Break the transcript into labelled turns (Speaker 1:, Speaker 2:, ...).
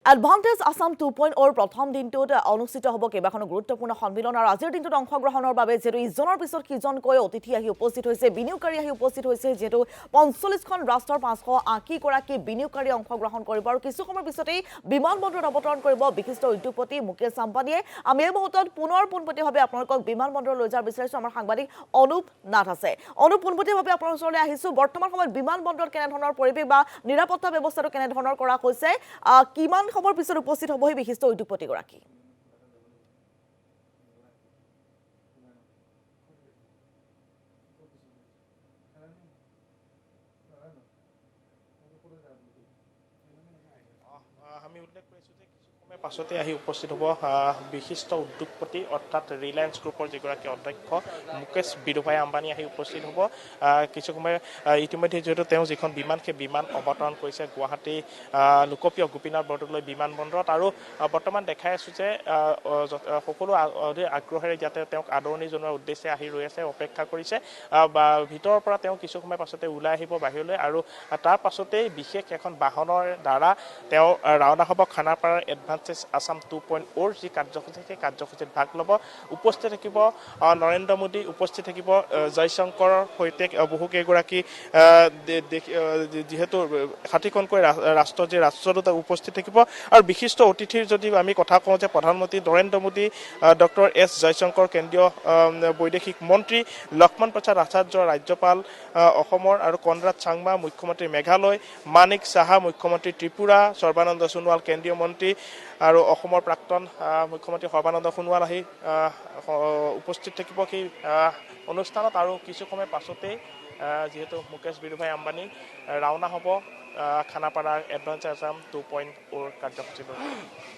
Speaker 1: advantage Assam 2.0 প্ৰথম দিনটোত অনুষ্ঠিত হ'ব কেইবাখনো গুৰুত্বপূৰ্ণ সন্মিলন আৰু আজিৰ দিনটোত অংশগ্ৰহণৰ বাবে যেটো ইজনৰ পিছত সিজনকৈ অতিথি আহি উপস্থিত হৈছে বিনিয়োগকাৰী আহি উপস্থিত হৈছে যেটো 45খন ৰাষ্ট্ৰৰ 580 গৰাকী বিনিয়োগকাৰী অংশগ্ৰহণ কৰিব আৰু কিছু সময়ৰ পিছতেই বিমানবন্দৰত অৱতৰণ কৰিব বিশিষ্ট উদ্যোগপতি মুকেশ আম্বানীয়ে আমি এই মুহূৰ্তত পোনপটীয়াভাৱে আপোনালোকক বিমানবন্দৰত লৈ যাব বিচাৰিছো আমাৰ সাংবাদিক অনুপ নাথ আছে অনুপ পোনপটীয়াভাৱে আপোনাৰ ওচৰলৈ আহিছো বৰ্তমান সময়ত বিমানবন্দৰত কেনে ধৰণৰ পৰিৱেশ বা নিৰাপত্তা ব্যৱস্থাটো কেনে ধৰণৰ কৰা হৈছে কিমান খবৰ পিছত উপস্থিত হ'ব বিশিষ্ট উদ্যোগপতি গৰাকী
Speaker 2: আমি উল্লেখ কৰিছোঁ যে কিছু সময় পাছতে আহি উপস্থিত হ'ব বিশিষ্ট উদ্যোগপতি অৰ্থাৎ ৰিলায়েন্স গ্ৰুপৰ যিগৰাকী অধ্যক্ষ মুকেশ বিৰুভাই আম্বানী আহি উপস্থিত হ'ব কিছু সময় ইতিমধ্যে যিহেতু তেওঁ যিখন বিমান সেই বিমান অৱতৰণ কৰিছে গুৱাহাটী লোকপ্ৰিয় গোপীনাথ বৰদলৈ বিমানবন্দৰত আৰু বৰ্তমান দেখাই আছোঁ যে সকলো আগ্ৰহেৰে যাতে তেওঁক আদৰণি জনোৱাৰ উদ্দেশ্যে আহি ৰৈ আছে অপেক্ষা কৰিছে বা ভিতৰৰ পৰা তেওঁ কিছু সময় পাছতে ওলাই আহিব বাহিৰলৈ আৰু তাৰ পাছতেই বিশেষ এখন বাহনৰ দ্বাৰা তেওঁ ৰাওনা হ'ব খানাপাৰাৰ এডভান্টেজ আসাম 2.0 যি কাৰ্যসূচী সেই কাৰ্যসূচীত ভাগ ল'ব উপস্থিত থাকিব নৰেন্দ্ৰ মোদী উপস্থিত থাকিব জয়শংকৰৰ সৈতে বহুকেইগৰাকী যিহেতু 60খনকৈ ৰাষ্ট্ৰ যি ৰাষ্ট্ৰদূত উপস্থিত থাকিব আৰু বিশিষ্ট অতিথিৰ যদি আমি কথা কওঁ যে প্ৰধানমন্ত্ৰী নৰেন্দ্ৰ মোদী ডক্টৰ এছ জয়শংকৰ কেন্দ্ৰীয় বৈদেশিক মন্ত্ৰী লক্ষ্মণ প্ৰসাদ আচাৰ্য ৰাজ্যপাল অসমৰ আৰু কনৰাড চাংমা মুখ্যমন্ত্ৰী মেঘালয় মানিক সাহা মুখ্যমন্ত্ৰী ত্ৰিপুৰা সৰ্বানন্দ সোণোৱাল কেন্দ্ৰীয় মন্ত্ৰী আৰু অসমৰ প্ৰাক্তন মুখ্যমন্ত্ৰী সৰ্বানন্দ সোণোৱাল আহি উপস্থিত থাকিব সেই অনুষ্ঠানত আৰু কিছু সময় পাছতেই যিহেতু মুকেশ বিৰুভাই আম্বানী ৰাওনা হ'ব খানাপাৰাৰ এডভান্টেজ আসাম 2.0 কাৰ্যসূচীলৈ